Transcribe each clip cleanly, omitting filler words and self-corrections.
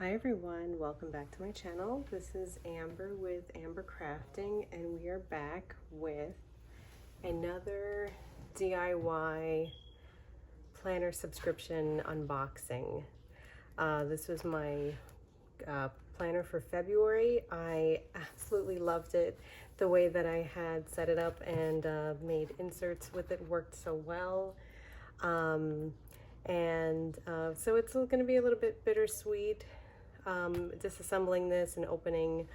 Hi everyone, welcome back to my channel. This is Amber with Amber Crafting, and we are back with another DIY planner subscription unboxing. This was my planner for February. I absolutely loved it. The way that I had set it up and made inserts with it worked so well. So it's going to be a little bit bittersweet, disassembling this and opening,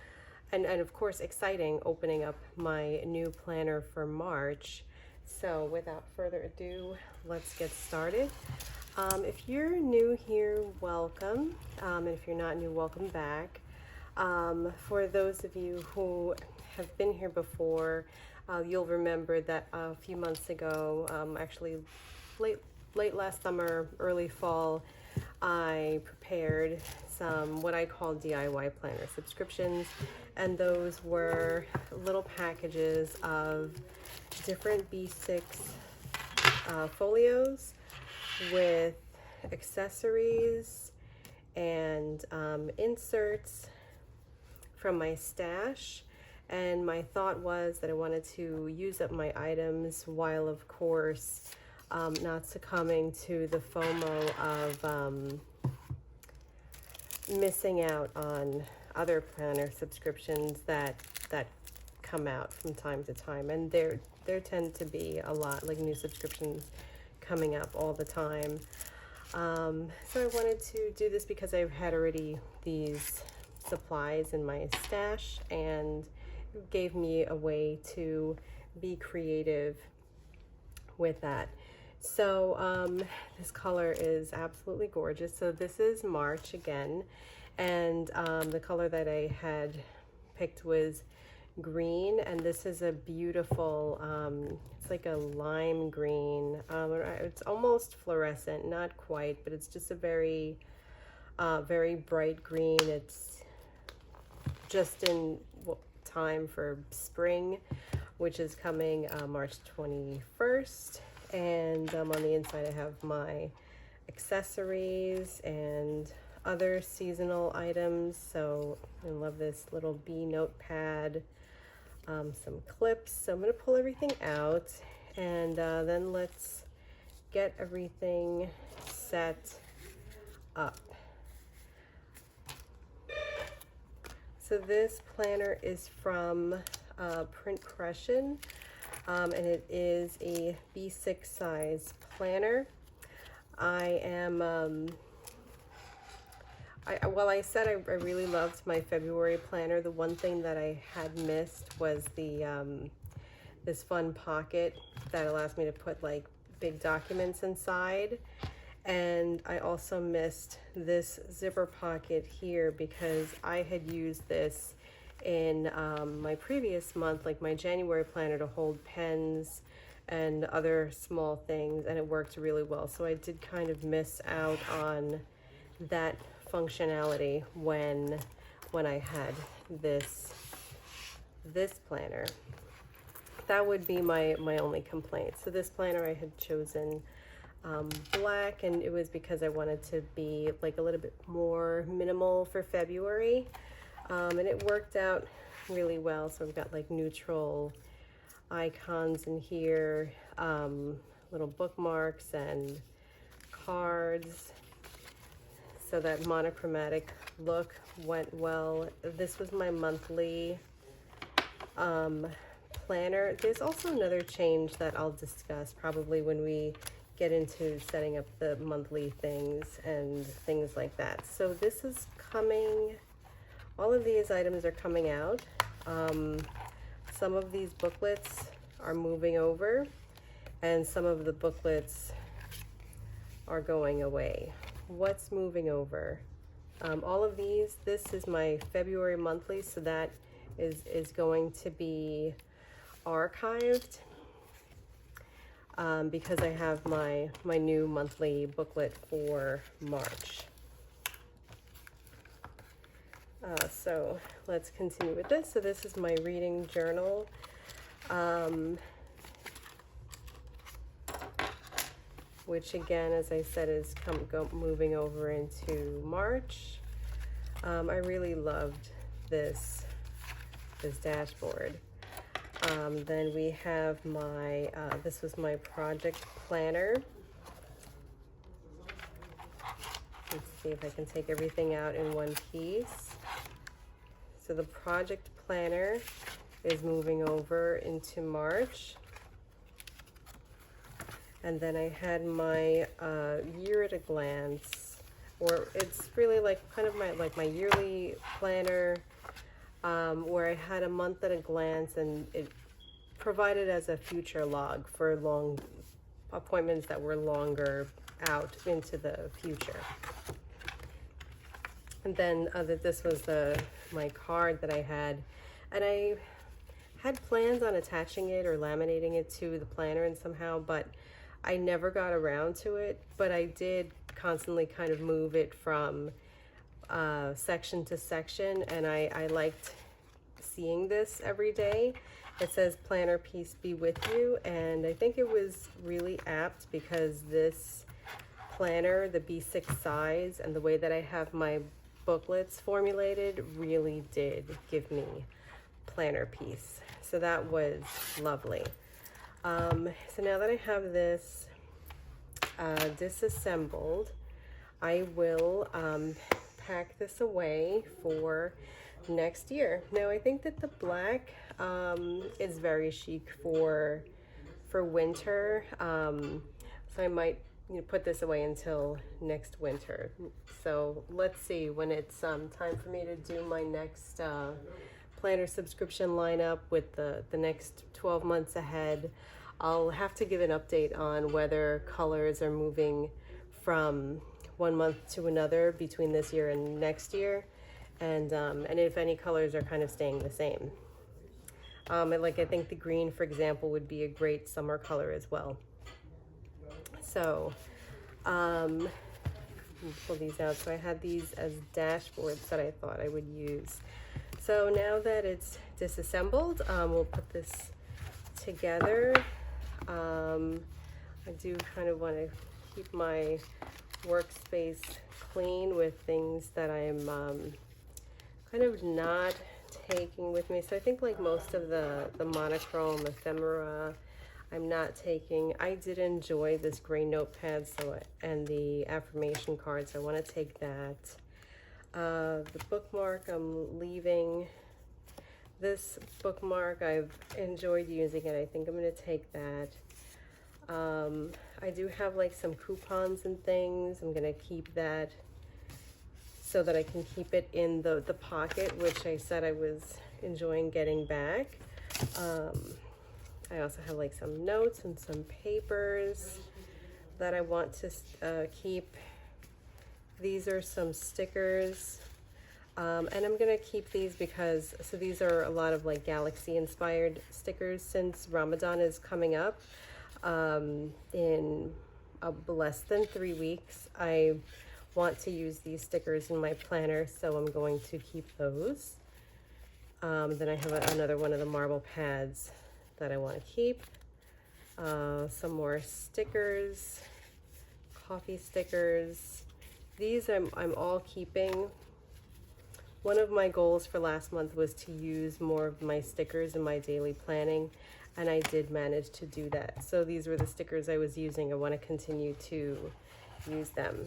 and of course exciting, opening up my new planner for March. So without further ado, let's get started. If you're new here, welcome. And if you're not new, welcome back. For those of you who have been here before, you'll remember that a few months ago, actually late last summer, early fall, I prepared some what I call DIY planner subscriptions, and those were little packages of different B6 folios with accessories and inserts from my stash. And my thought was that I wanted to use up my items while, of course, not succumbing to the FOMO of missing out on other planner subscriptions that come out from time to time. And there tend to be a lot, like, new subscriptions coming up all the time. So I wanted to do this because I had already these supplies in my stash, and it gave me a way to be creative with that. So this color is absolutely gorgeous. So this is March again, and the color that I had picked was green, and this is a beautiful, it's like a lime green. It's almost fluorescent, not quite, but it's just a very bright green. It's just in time for spring, which is coming March 21st. And on the inside I have my accessories and other seasonal items. So I love this little bee notepad, some clips. So I'm going to pull everything out, and then let's get everything set up. So this planner is from Printpression. And it is a B6 size planner. I am, I said I really loved my February planner. The one thing that I had missed was the this fun pocket that allows me to put like big documents inside. And I also missed this zipper pocket here because I had used this in my previous month, like my January planner, to hold pens and other small things, and it worked really well. So I did kind of miss out on that functionality when I had this planner. That would be my only complaint. So this planner I had chosen black, and it was because I wanted to be like a little bit more minimal for February. And it worked out really well. So I've got like neutral icons in here, little bookmarks and cards. So that monochromatic look went well. This was my monthly planner. There's also another change that I'll discuss probably when we get into setting up the monthly things and things like that. So this is coming. All of these items are coming out. Some of these booklets are moving over, and some of the booklets are going away. What's moving over? All of these, this is my February monthly, so that is going to be archived because I have my new monthly booklet for March. So let's continue with this. So this is my reading journal. Which again, as I said, is moving over into March. I really loved this dashboard. Then we have my, this was my project planner. Let's see if I can take everything out in one piece. So the project planner is moving over into March. And then I had my year at a glance, or it's really like kind of my yearly planner, where I had a month at a glance, and it provided as a future log for long appointments that were longer out into the future. And then this was my card that I had, and I had plans on attaching it or laminating it to the planner and somehow, but I never got around to it. But I did constantly kind of move it from section to section, and I liked seeing this every day. It says planner peace be with you, and I think it was really apt because this planner, the B6 size, and the way that I have my booklets formulated really did give me planner peace. So that was lovely. So now that I have this disassembled, I will pack this away for next year. Now I think that the black is very chic for winter, so I might put this away until next winter. So let's see when it's time for me to do my next planner subscription lineup with the next 12 months ahead. I'll have to give an update on whether colors are moving from one month to another between this year and next year, and if any colors are kind of staying the same. I think the green, for example, would be a great summer color as well. So pull these out. So I had these as dashboards that I thought I would use. So now that it's disassembled, we'll put this together. I do kind of want to keep my workspace clean with things that I'm kind of not taking with me. So I think like most of the monochrome ephemera I'm not taking. I did enjoy this gray notepad and the affirmation cards. I want to take that. The bookmark I'm leaving. This bookmark, I've enjoyed using it. I think I'm going to take that. I do have like some coupons and things. I'm going to keep that so that I can keep it in the pocket, which I said I was enjoying getting back. I also have like some notes and some papers that I want to keep. These are some stickers. And I'm gonna keep these because, so these are a lot of like galaxy inspired stickers since Ramadan is coming up in less than 3 weeks. I want to use these stickers in my planner, so I'm going to keep those. Then I have another one of the marble pads that I want to keep. Some more stickers, coffee stickers. These I'm all keeping. One of my goals for last month was to use more of my stickers in my daily planning, and I did manage to do that. So these were the stickers I was using. I want to continue to use them.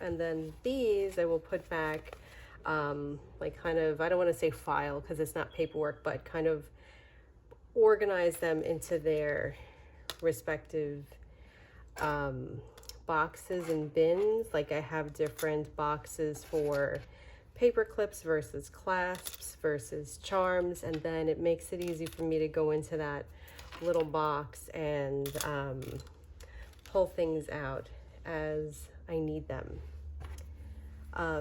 And then these I will put back, like kind of, I don't want to say file because it's not paperwork, but kind of organize them into their respective boxes and bins. Like I have different boxes for paper clips versus clasps versus charms, and then it makes it easy for me to go into that little box and pull things out as I need them.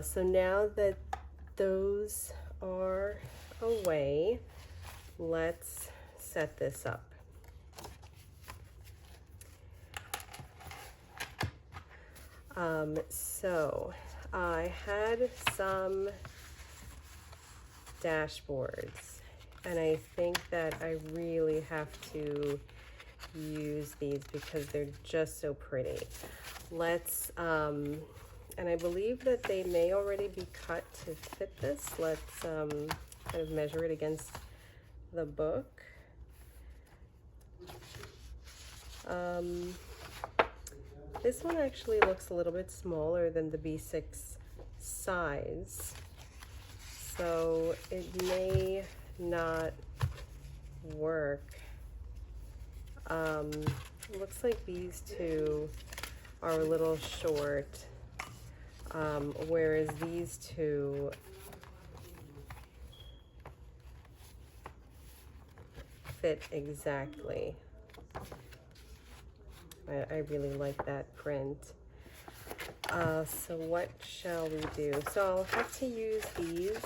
So now that those are away, let's set this up. So I had some dashboards, and I think that I really have to use these because they're just so pretty. Let's And I believe that they may already be cut to fit this. Let's kind of measure it against the book. This one actually looks a little bit smaller than the B6 size, so it may not work. It looks like these two are a little short, whereas these two fit exactly. I really like that print. So what shall we do? So I'll have to use these.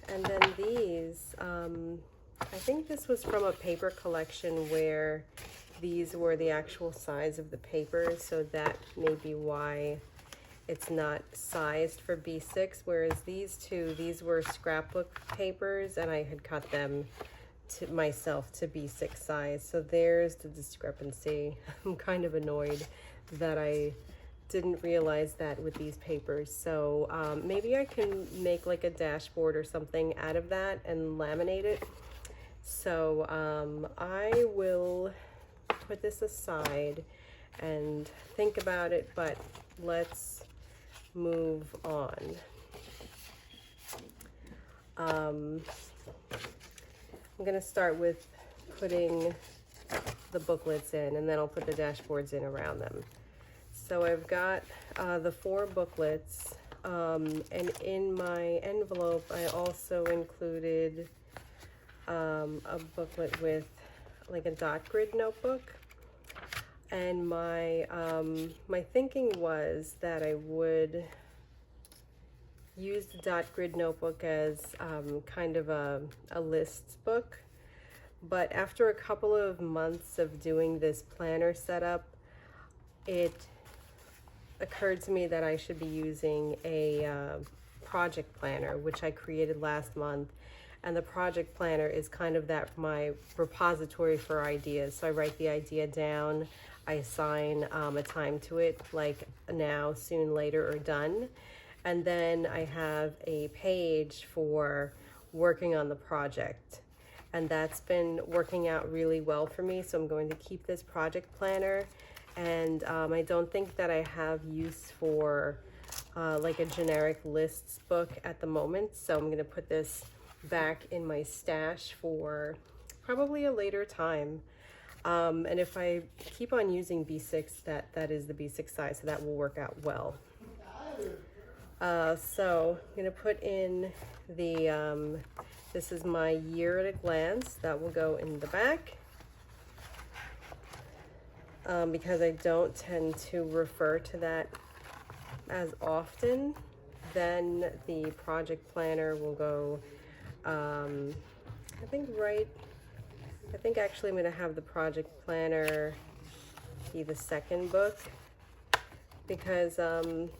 And then these, I think this was from a paper collection where these were the actual size of the paper, so that may be why it's not sized for B6, whereas these two, these were scrapbook papers, and I had cut them to myself to B6 size. So there's the discrepancy. I'm kind of annoyed that I didn't realize that with these papers. So maybe I can make like a dashboard or something out of that and laminate it. So I will put this aside and think about it, but let's move on. I'm gonna start with putting the booklets in, and then I'll put the dashboards in around them. So I've got the 4 booklets, and in my envelope I also included a booklet with like a dot grid notebook. And my my thinking was that I would use the dot grid notebook as kind of a lists book. But after a couple of months of doing this planner setup, it occurred to me that I should be using a project planner, which I created last month. And the project planner is kind of my repository for ideas. So I write the idea down, I assign a time to it, like now, soon, later, or done. And then I have a page for working on the project. And that's been working out really well for me. So I'm going to keep this project planner. And I don't think that I have use for like a generic lists book at the moment. So I'm going to put this back in my stash for probably a later time. And if I keep on using B6, that is the B6 size, so that will work out well. So I'm going to put in the, this is my year at a glance. That will go in the back. Because I don't tend to refer to that as often, then the project planner will go, I think actually I'm going to have the project planner be the second book, because I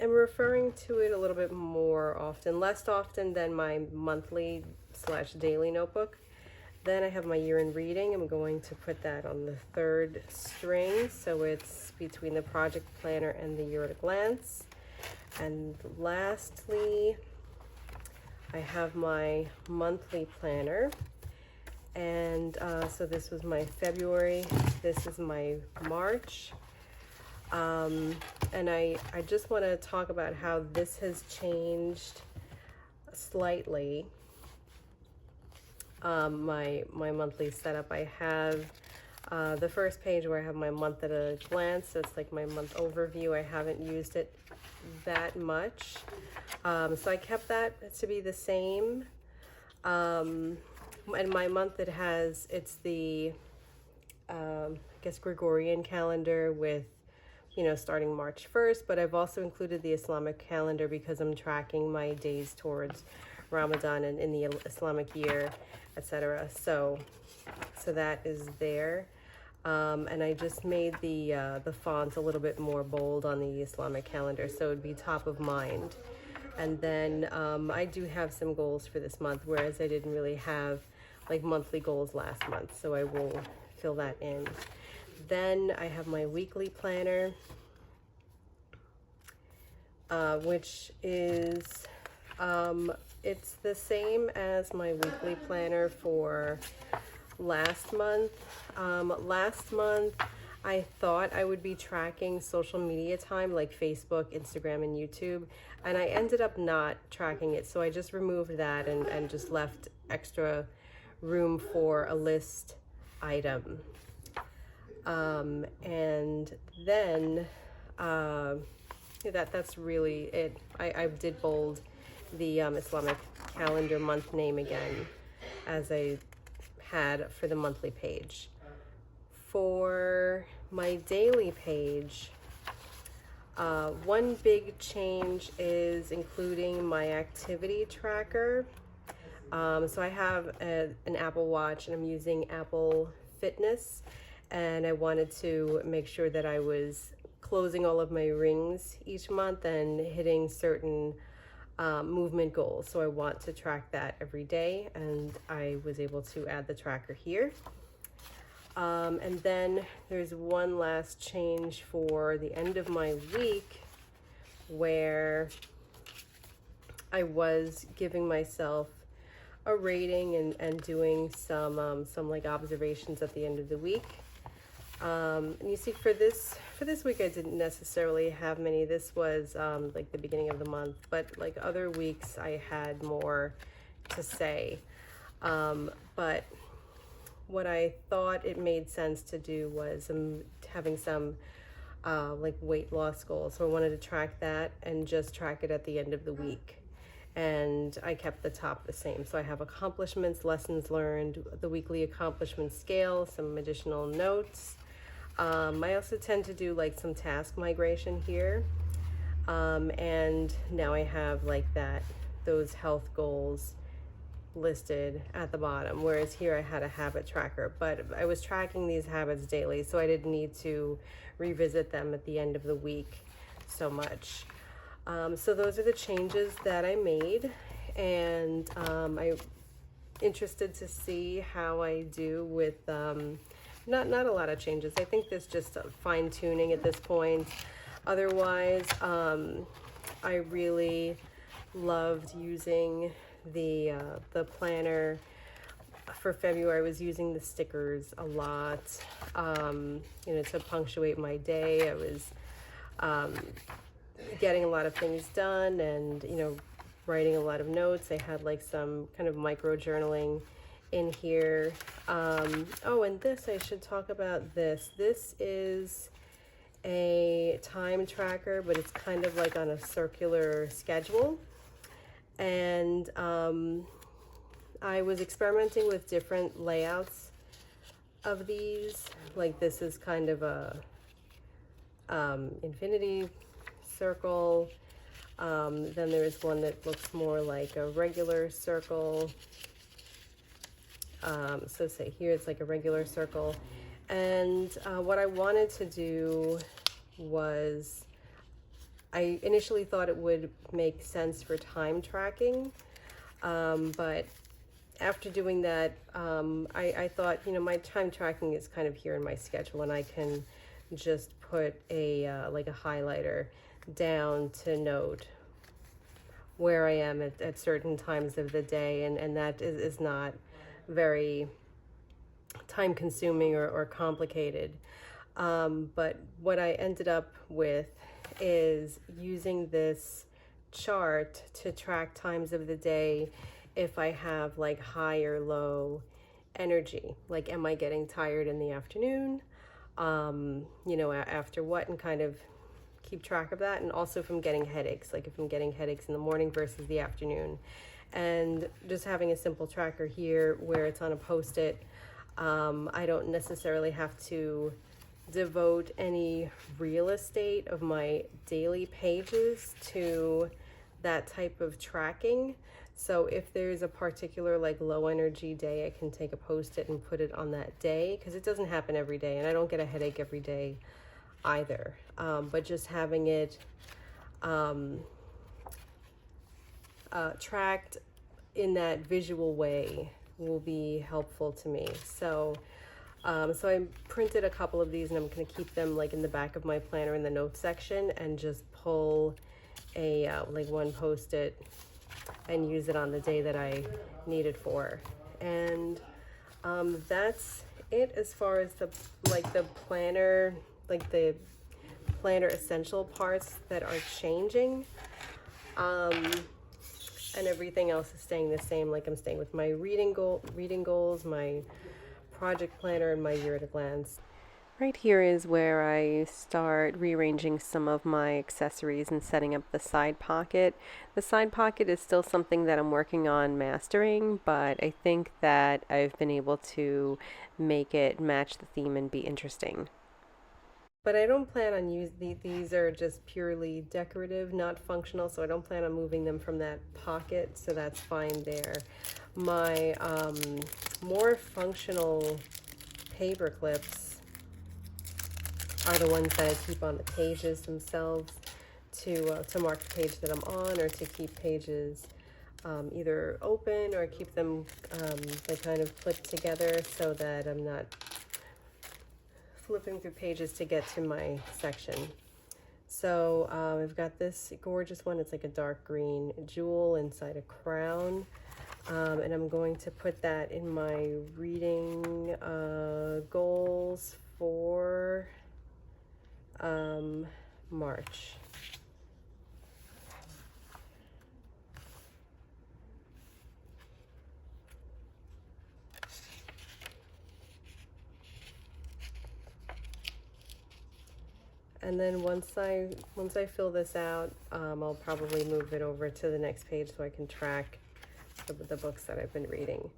am referring to it a little bit more often, less often than my monthly / daily notebook. Then I have my year in reading. I'm going to put that on the 3rd string, so it's between the project planner and the year at a glance. And lastly, I have my monthly planner. And so this was my February, this is my March. And I just want to talk about how this has changed slightly. My monthly setup. I have the first page where I have my month at a glance. So it's like my month overview. I haven't used it that much. So I kept that to be the same. And my month, it's the, I guess, Gregorian calendar with, starting March 1st. But I've also included the Islamic calendar because I'm tracking my days towards Ramadan and in the Islamic year, etc. So that is there. And I just made the font a little bit more bold on the Islamic calendar, so it would be top of mind. And then I do have some goals for this month, whereas I didn't really have like monthly goals last month, so I will fill that in. Then I have my weekly planner, which is, it's the same as my weekly planner for last month. Last month, I thought I would be tracking social media time like Facebook, Instagram, and YouTube, and I ended up not tracking it. So I just removed that and just left extra room for a list item. And then that's really it. I did bold the Islamic calendar month name again, as I had for the monthly page. For my daily page, one big change is including my activity tracker. So I have an Apple Watch, and I'm using Apple Fitness, and I wanted to make sure that I was closing all of my rings each month and hitting certain movement goals. So I want to track that every day, and I was able to add the tracker here. And then there's one last change for the end of my week, where I was giving myself a rating and doing some like observations at the end of the week. And you see, for this week, I didn't necessarily have many. This was like the beginning of the month, but like other weeks, I had more to say. But what I thought it made sense to do was having some like weight loss goals. So I wanted to track that and just track it at the end of the week. And I kept the top the same. So I have accomplishments, lessons learned, the weekly accomplishment scale, some additional notes. I also tend to do like some task migration here. And now I have like those health goals listed at the bottom, whereas here I had a habit tracker, but I was tracking these habits daily, so I didn't need to revisit them at the end of the week so much. So those are the changes that I made, and I'm interested to see how I do with not a lot of changes. I think there's just fine tuning at this point. Otherwise, I really loved using the planner for February. I was using the stickers a lot, to punctuate my day. I was getting a lot of things done and, writing a lot of notes. I had like some kind of micro journaling in here. Oh, and this, I should talk about this. This is a time tracker, but it's kind of like on a circular schedule. And I was experimenting with different layouts of these. Like this is kind of a infinity circle. Then there's one that looks more like a regular circle. So say here it's like a regular circle. And what I wanted to do was, I initially thought it would make sense for time tracking, but after doing that, I thought, my time tracking is kind of here in my schedule, and I can just put like a highlighter down to note where I am at certain times of the day, and that is not very time consuming or complicated. But what I ended up with is using this chart to track times of the day if I have like high or low energy. Like, am I getting tired in the afternoon? After what, and kind of keep track of that. And also from getting headaches, like if I'm getting headaches in the morning versus the afternoon. And just having a simple tracker here where it's on a Post-it. I don't necessarily have to devote any real estate of my daily pages to that type of tracking. So if there's a particular like low energy day, I can take a Post-it and put it on that day, because it doesn't happen every day, and I don't get a headache every day either. But just having it tracked in that visual way will be helpful to me. So So I printed a couple of these, and I'm going to keep them like in the back of my planner in the notes section, and just pull a like one post-it and use it on the day that I need it for. And that's it as far as the planner, like the planner essential parts that are changing. And everything else is staying the same. Like I'm staying with my reading goals, my project planner, and my year at a glance. Right here is where I start rearranging some of my accessories and setting up the side pocket. The side pocket is still something that I'm working on mastering, but I think that I've been able to make it match the theme and be interesting. But I don't plan on using these are just purely decorative, not functional, so I don't plan on moving them from that pocket, so that's fine there. My more functional paper clips are the ones that I keep on the pages themselves to mark the page that I'm on, or to keep pages either open, or keep them they kind of clipped together so that I'm not flipping through pages to get to my section. So I've got this gorgeous one. It's like a dark green jewel inside a crown. And I'm going to put that in my reading goals for March. And then once I fill this out, I'll probably move it over to the next page so I can track the books that I've been reading.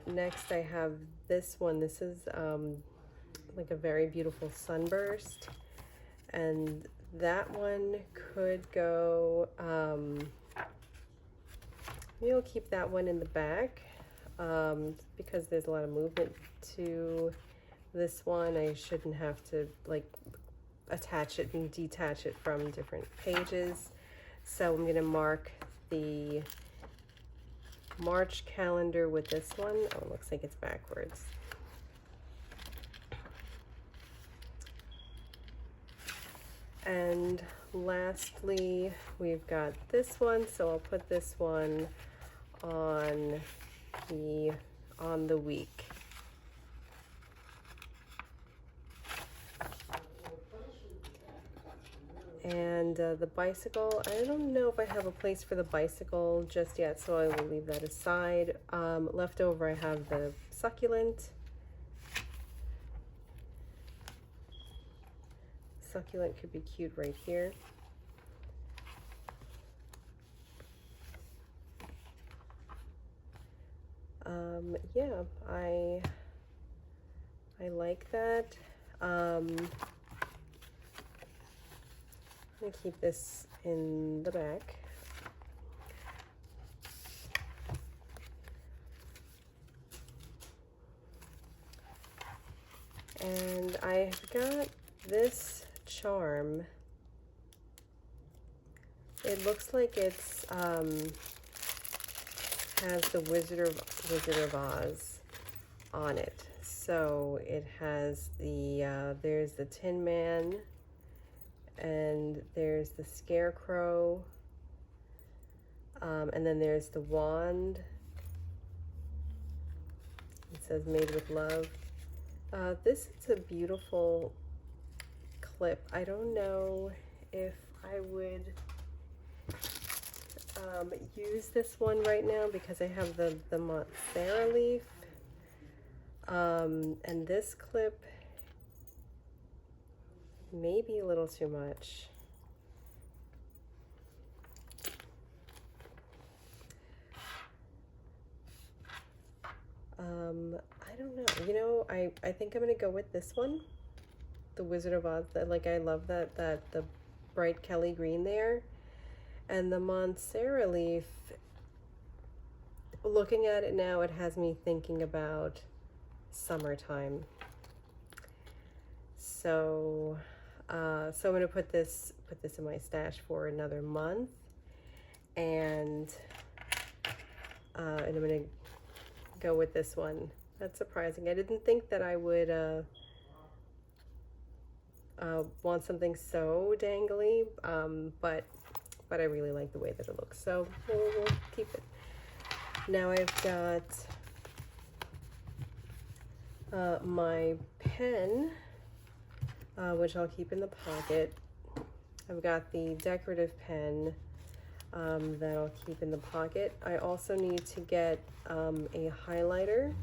Next I have this one. This is like a very beautiful sunburst, and that one could go, maybe I'll keep that one in the back because there's a lot of movement to this one. I shouldn't have to like attach it and detach it from different pages. So I'm going to mark the March calendar with this one. Oh, it looks like it's backwards. And lastly, we've got this one, so I'll put this one on the week. And the bicycle, I don't know if I have a place for the bicycle just yet, so I will leave that aside. Left over, I have the succulent. Succulent could be cute right here. Yeah, I like that. I'm gonna keep this in the back. And I've got this charm. It looks like it's has the Wizard of Oz on it. So it has the there's the Tin Man, and there's the Scarecrow, and then there's the wand. It says made with love. This is a beautiful clip. I don't know if I would use this one right now because I have the Monstera leaf, and this clip may be a little too much. I don't know. You know, I think I'm gonna go with this one, the Wizard of Oz. Like, I love that the bright Kelly green there, and the Monstera leaf. Looking at it now, it has me thinking about summertime. So, so I'm gonna put this in my stash for another month, and I'm gonna go with this one That's surprising. I didn't think that I would want something so dangly, but I really like the way that it looks, so we'll keep it. Now I've got my pen, which I'll keep in the pocket. I've got the decorative pen that I'll keep in the pocket. I also need to get a highlighter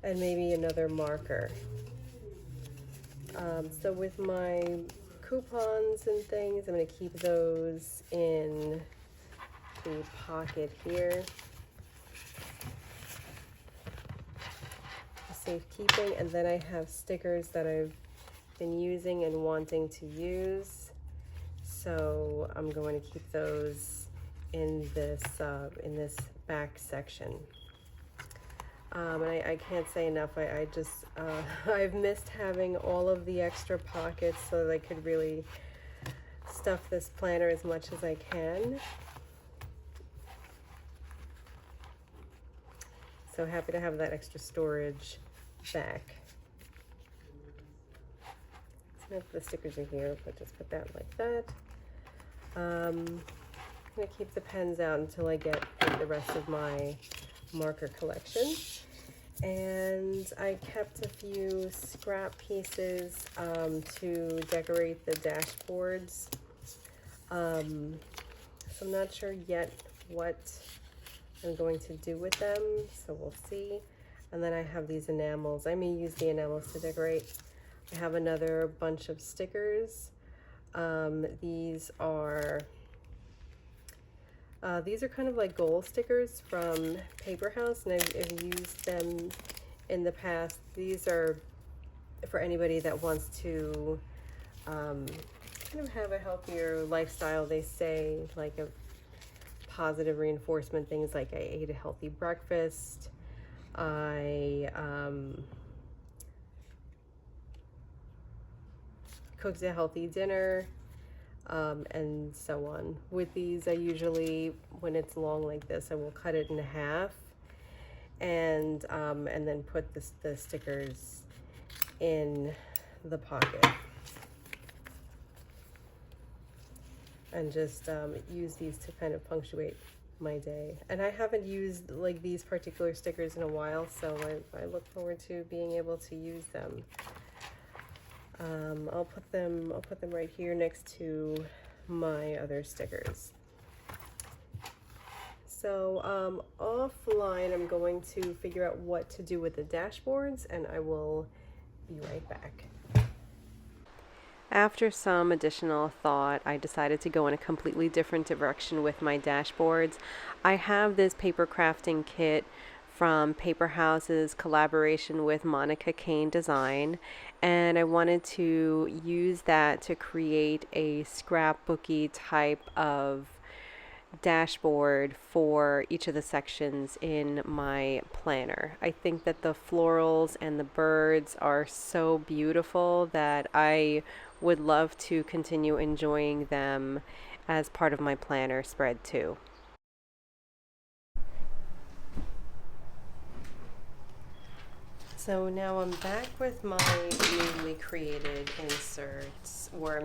and maybe another marker. So with my coupons and things, I'm going to keep those in the pocket here. Safekeeping, and then I have stickers that I've been using and wanting to use, so I'm going to keep those in this back section. And I can't say enough. I just I've missed having all of the extra pockets so that I could really stuff this planner as much as I can. So happy to have that extra storage back. So the stickers are here, but just put that like that. I'm gonna keep the pens out until I get the rest of my marker collection. And I kept a few scrap pieces to decorate the dashboards. So I'm not sure yet what I'm going to do with them, so we'll see. And then I have these enamels. I may use the enamels to decorate. I have another bunch of stickers. These are kind of like goal stickers from Paper House, and I've used them in the past. These are for anybody that wants to kind of have a healthier lifestyle. They say like a positive reinforcement, things like I ate a healthy breakfast, I cooked a healthy dinner, and so on. With these, I usually, when it's long like this, I will cut it in half and then put the stickers in the pocket. And just use these to kind of punctuate my day. And I haven't used like these particular stickers in a while, so I look forward to being able to use them. I'll put them right here next to my other stickers. So offline, I'm going to figure out what to do with the dashboards, and I will be right back. After some additional thought, I decided to go in a completely different direction with my dashboards. I have this paper crafting kit from Paper House's collaboration with Monica Kane Design, and I wanted to use that to create a scrapbooky type of dashboard for each of the sections in my planner. I think that the florals and the birds are so beautiful that I would love to continue enjoying them as part of my planner spread too. So now I'm back with my newly created inserts, or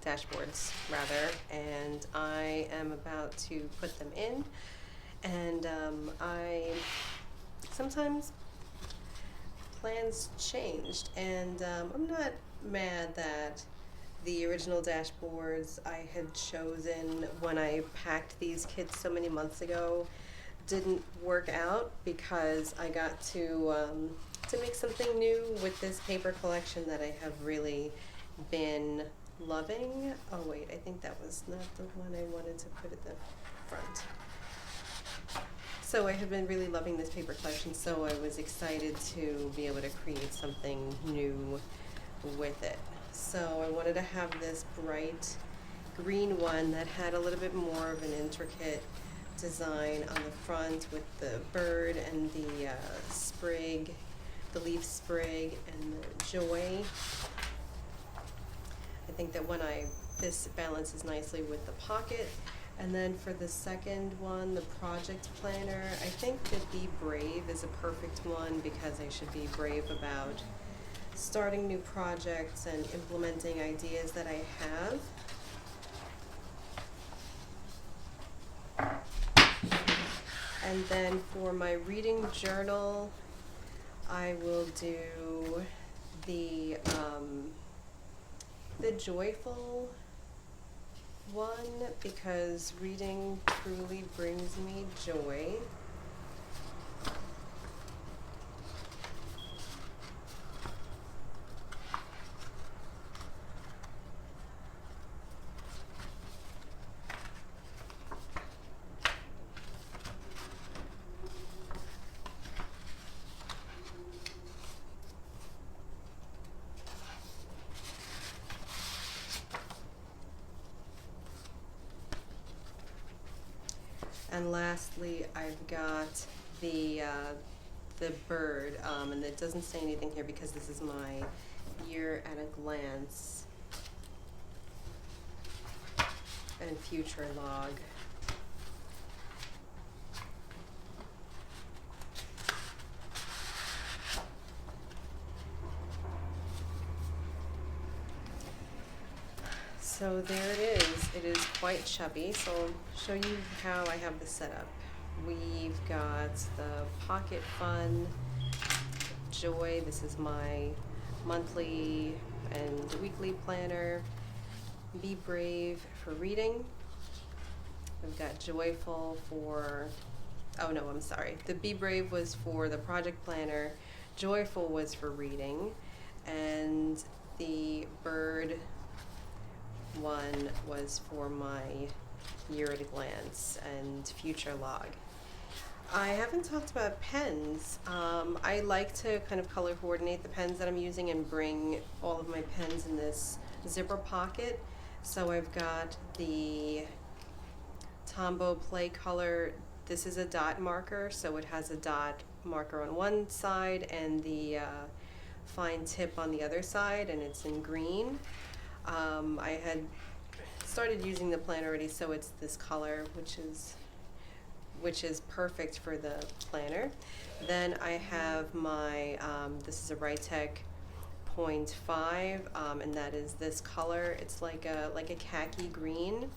dashboards rather, and I am about to put them in. And I sometimes plans changed, and I'm not mad that the original dashboards I had chosen when I packed these kits so many months ago didn't work out, because I got to make something new with this paper collection that I have really been loving. Oh wait, I think that was not the one I wanted to put at the front. So I have been really loving this paper collection, so I was excited to be able to create something new with it. So I wanted to have this bright green one that had a little bit more of an intricate design on the front with the bird and the sprig, the leaf sprig and the joy. I think that this balances nicely with the pocket, And then for the second one, the project planner, I think that Be Brave is a perfect one because I should be brave about starting new projects and implementing ideas that I have. And then for my reading journal, I will do the joyful one because reading truly brings me joy. And lastly, I've got the bird, and it doesn't say anything here because this is my year at a glance and future log. So there it is. It is quite chubby. So I'll show you how I have this set up. We've got the Pocket Fun Joy. This is my monthly and weekly planner. Be Brave for reading. We've got Joyful for, oh no, I'm sorry. The Be Brave was for the project planner. Joyful was for reading. And the bird one was for my year at a glance and future log. I haven't talked about pens. I like to kind of color coordinate the pens that I'm using and bring all of my pens in this zipper pocket. So I've got the Tombow Play Color. This is a dot marker, so it has a dot marker on one side and the fine tip on the other side, and it's in green. I had started using the planner already, so it's this color, which is perfect for the planner. Then I have my, this is a Rytec 0.5, and that is this color. It's like a khaki green.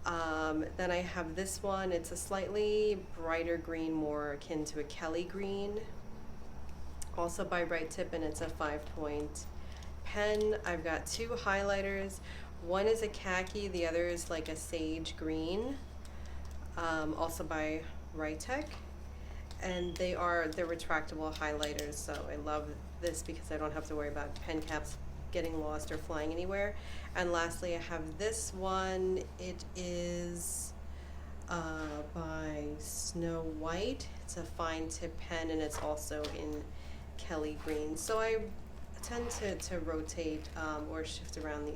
Then I have this one. It's a slightly brighter green, more akin to a Kelly green, also by Rytec, and it's a 5-point pen. I've got two highlighters. One is a khaki, the other is like a sage green, also by Rytec, and they're retractable highlighters, so I love this because I don't have to worry about pen caps getting lost or flying anywhere. And lastly, I have this one. It is by Snow White. It's a fine tip pen, and it's also in Kelly green. So I tend to rotate or shift around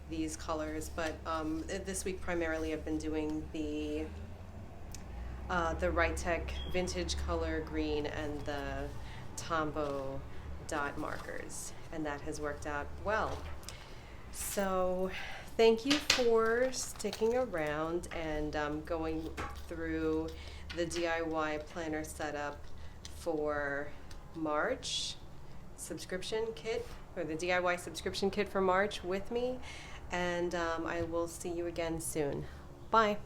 these colors, but this week primarily I've been doing the Rytec vintage color green and the Tombow dot markers, and that has worked out well. So thank you for sticking around and going through the DIY planner setup for March subscription kit, or the DIY subscription kit for March with me, and I will see you again soon. Bye.